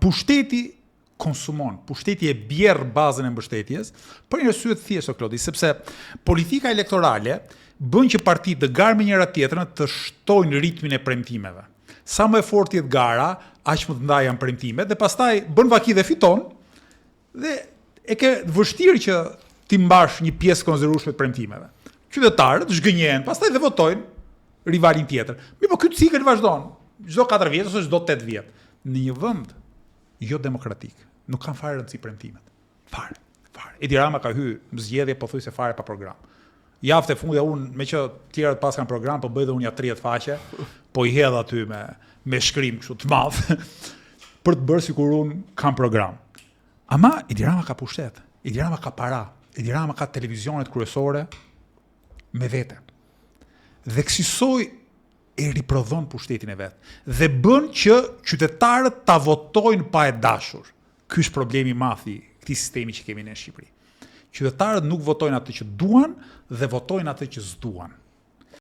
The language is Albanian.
pushteti konsumon, pushteti e bjerë bazën e mbështetjes, për një arsye të thjeshtë, Klodi, sepse politika elektorale bën që partitë të garë me njëra tjetrën të shtojnë ritmin e premtimeve. Sa më e fortë jetë gara, aq më të nda janë premtimet, dhe pastaj bën vaki dhe fiton, dhe e ke vështirë që ti mbash një pjesë konsiderueshme të premtimeve. Qytetarët zhgënjehen, pastaj dhe votojnë rivalin tjetër. Po ky cikël vazhdon, çdo 4 vjet ose çdo 8 vjet. Në një vend jo demokratik, nuk kanë fare rëndësi premtimet. Fare. Edi Rama ka hyrë në zgjedhje pothuajse fare pa program. Javë e fundit unë, me që tjerët pas kanë program, po bëj dhe unë ja 30 faqe, po i hedh aty me shkrim kështu të madh për të bërë sikur unë kam program. Ama Edi Rama ka pushtet, Edi Rama ka para, Edi Rama ka televizionet kryesore me vete. Dhe kësaj e riprodhon pushtetin e vet dhe bën që qytetarët ta votojnë pa e dashur. Ky është problemi i madh i këtij sistemi që kemi ne në Shqipëri. Qytetarët nuk votojnë atë që duan dhe votojnë atë që s'duan.